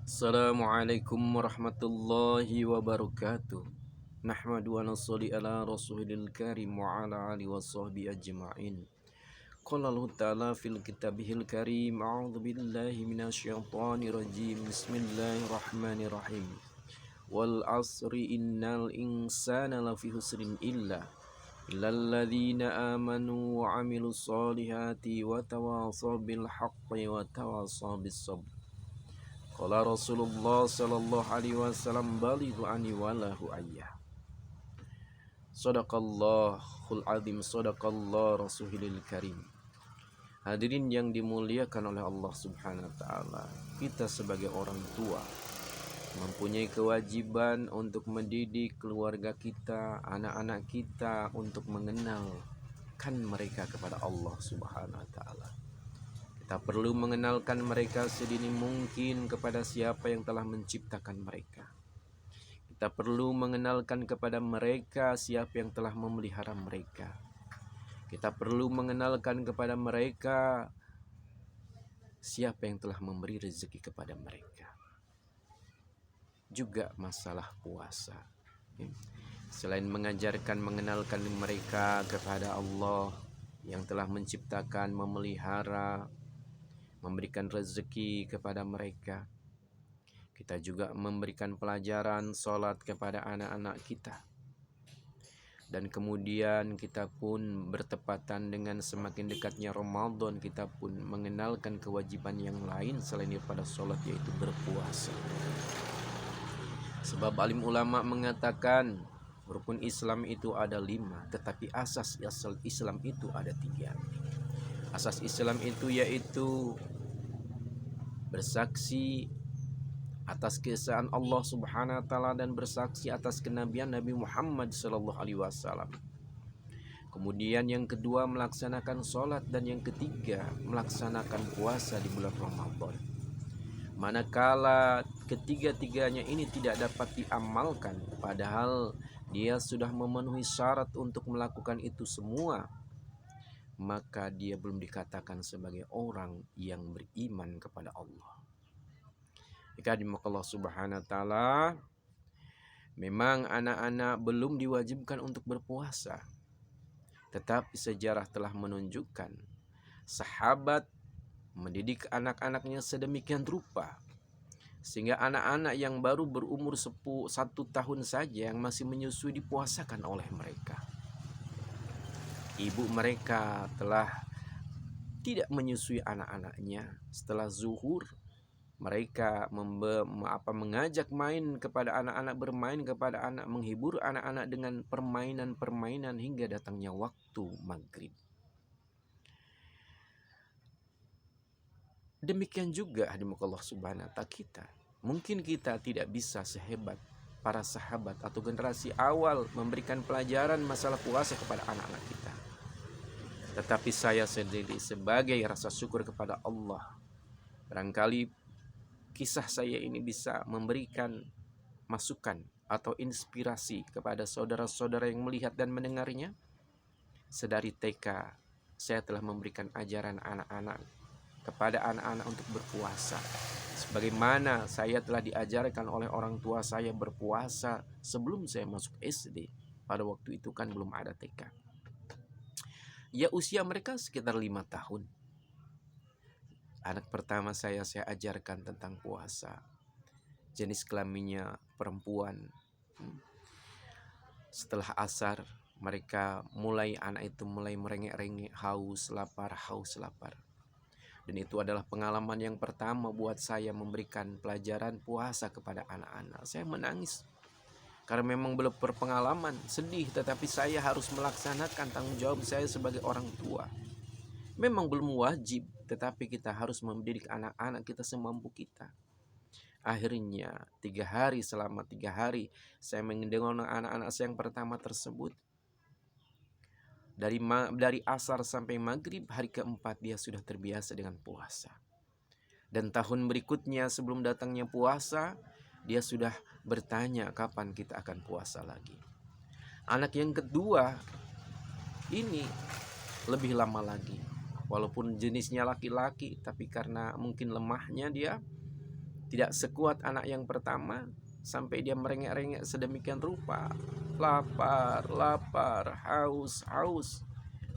Assalamualaikum warahmatullahi wabarakatuh. Nahmadu wa nusholli ala rasulil karim wa ala alihi wa sahbihi ajma'in. Qala Allah ta'ala fil kitabihil karim, a'udzu billahi minasyaitonir rajim. Bismillahirrahmanirrahim. Wal asri innal insana lafi husrin illal ladzina amanu wa amilus solihati wa tawasaw bil haqqi wa tawasaw bis sabr. Qala Rasulullah sallallahu alaihi wasallam, balighu ani walahu ayyah. Shadaqallahul azim, shadaqallah rasulil karim. Hadirin yang dimuliakan oleh Allah Subhanahu wa taala, kita sebagai orang tua mempunyai kewajiban untuk mendidik keluarga kita, anak-anak kita untuk mengenalkan mereka kepada Allah Subhanahu wa taala. Kita perlu mengenalkan mereka sedini mungkin kepada siapa yang telah menciptakan mereka. Kita perlu mengenalkan kepada mereka siapa yang telah memelihara mereka. Kita perlu mengenalkan kepada mereka siapa yang telah memberi rezeki kepada mereka. Juga masalah puasa. Selain mengajarkan, mengenalkan mereka kepada Allah yang telah menciptakan, memelihara, memberikan rezeki kepada mereka, kita juga memberikan pelajaran sholat kepada anak-anak kita. Dan kemudian kita pun bertepatan dengan semakin dekatnya Ramadan, kita pun mengenalkan kewajiban yang lain selain daripada sholat, yaitu berpuasa. Sebab alim ulama mengatakan rukun Islam itu ada 5, tetapi asas Islam itu ada 3. Asas Islam itu yaitu bersaksi atas keesaan Allah Subhanahu wa taala dan bersaksi atas kenabian Nabi Muhammad sallallahu alaihi wasallam. Kemudian yang kedua melaksanakan sholat, dan yang ketiga melaksanakan puasa di bulan Ramadan. Manakala ketiga-tiganya ini tidak dapat diamalkan, padahal dia sudah memenuhi syarat untuk melakukan itu semua, maka dia belum dikatakan sebagai orang yang beriman kepada Allah. Jika dimaka Allah Subhanahu wa taala, memang anak-anak belum diwajibkan untuk berpuasa. Tetapi sejarah telah menunjukkan sahabat mendidik anak-anaknya sedemikian rupa, sehingga anak-anak yang baru berumur 1 tahun saja yang masih menyusui dipuasakan oleh mereka. Ibu mereka telah tidak menyusui anak-anaknya. Setelah zuhur, mereka mengajak main kepada anak-anak, bermain kepada anak, menghibur anak-anak dengan permainan-permainan hingga datangnya waktu maghrib. Demikian juga hadirat Allah Subhanahu wa taala kita. Mungkin kita tidak bisa sehebat para sahabat atau generasi awal memberikan pelajaran masalah puasa kepada anak-anak kita. Tetapi saya sendiri sebagai rasa syukur kepada Allah, barangkali kisah saya ini bisa memberikan masukan atau inspirasi kepada saudara-saudara yang melihat dan mendengarnya. Sedari TK saya telah memberikan ajaran kepada anak-anak untuk berpuasa. Sebagaimana saya telah diajarkan oleh orang tua saya berpuasa sebelum saya masuk SD. Pada waktu itu kan belum ada TK. Ya, usia mereka sekitar 5 tahun. Anak pertama saya ajarkan tentang puasa. Jenis kelaminnya perempuan. Setelah asar, anak itu mulai merengek-rengek, haus lapar. Dan itu adalah pengalaman yang pertama buat saya memberikan pelajaran puasa kepada anak-anak. Saya menangis karena memang belum berpengalaman, sedih, tetapi saya harus melaksanakan tanggung jawab saya sebagai orang tua. Memang belum wajib, tetapi kita harus mendidik anak-anak kita semampu kita. Akhirnya selama 3 hari saya mendengar anak-anak saya yang pertama tersebut. Dari asar sampai maghrib, hari keempat dia sudah terbiasa dengan puasa. Dan tahun berikutnya sebelum datangnya puasa, dia sudah bertanya kapan kita akan puasa lagi. Anak yang kedua ini lebih lama lagi. Walaupun jenisnya laki-laki, tapi karena mungkin lemahnya dia, Tidak sekuat anak yang pertama, sampai dia merengek-rengek sedemikian rupa, lapar, lapar, haus, haus,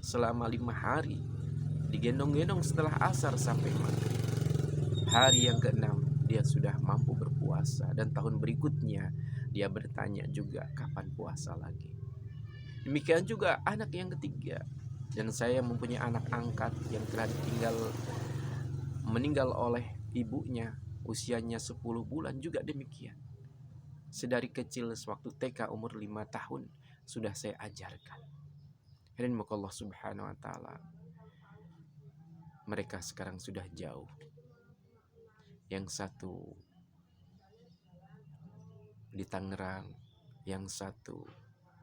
selama 5 hari, digendong-gendong setelah asar sampai maghrib. Hari yang ke-6 dia sudah mampu berpuasa, dan tahun berikutnya dia bertanya juga kapan puasa lagi. Demikian juga anak yang ketiga. Dan saya mempunyai anak angkat yang telah meninggal oleh ibunya, usianya 10 bulan juga demikian. Sedari kecil sewaktu TK umur 5 tahun sudah saya ajarkan. Dan Allah Subhanahu wa taala, mereka sekarang sudah jauh. Yang satu di Tangerang, yang satu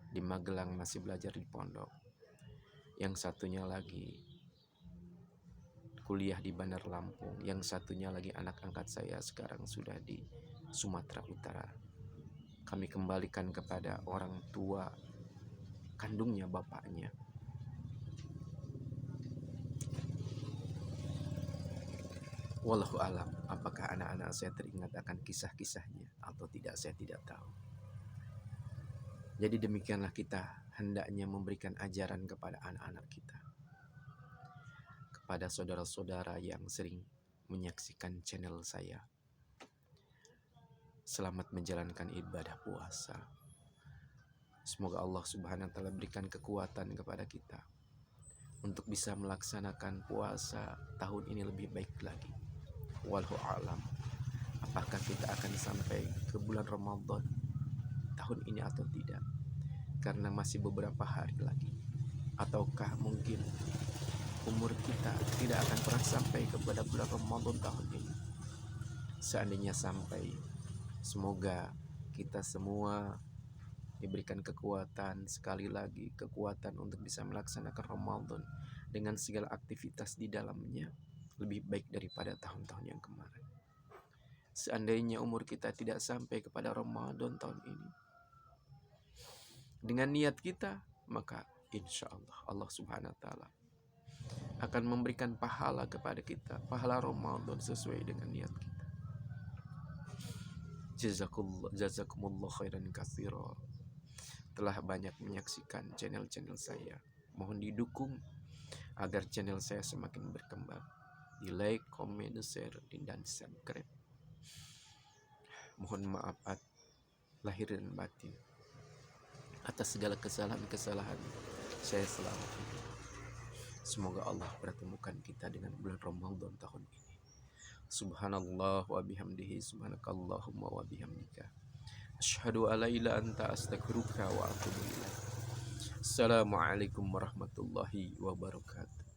di Magelang masih belajar di pondok, yang satunya lagi kuliah di Bandar Lampung, yang satunya lagi anak angkat saya sekarang sudah di Sumatera Utara. Kami kembalikan kepada orang tua kandungnya, bapaknya. Wallahu alam, apakah anak-anak saya teringat akan kisah-kisahnya atau tidak, saya tidak tahu. Jadi demikianlah kita hendaknya memberikan ajaran kepada anak-anak kita, kepada saudara-saudara yang sering menyaksikan channel saya. Selamat menjalankan ibadah puasa. Semoga Allah Subhanahu wa taala berikan kekuatan kepada kita untuk bisa melaksanakan puasa tahun ini lebih baik lagi. Wallahu a'lam. Apakah kita akan sampai ke bulan Ramadan tahun ini atau tidak? Karena masih beberapa hari lagi. Ataukah mungkin umur kita tidak akan pernah sampai kepada bulan Ramadan tahun ini? Seandainya sampai, semoga kita semua diberikan kekuatan, sekali lagi kekuatan untuk bisa melaksanakan Ramadan dengan segala aktivitas di dalamnya lebih baik daripada tahun-tahun yang kemarin. Seandainya umur kita tidak sampai kepada Ramadan tahun ini, dengan niat kita, maka insya Allah Allah Subhanahu wa taala akan memberikan pahala kepada kita, pahala Ramadan sesuai dengan niat kita. Jazakumullah khairan katsira. Telah banyak menyaksikan channel-channel saya, mohon didukung agar channel saya semakin berkembang. Di like, comment, share, dan subscribe. Mohon maaf lahir dan batin atas segala kesalahan-kesalahan saya selama ini. Semoga Allah pertemukan kita dengan bulan Ramadan tahun ini. Subhanallah wa bihamdihi, subhanakallahumma wa bihamdika, asyhadu alla ilaha anta, astaghfiruka wa atubu ilaik. Assalamualaikum warahmatullahi wabarakatuh.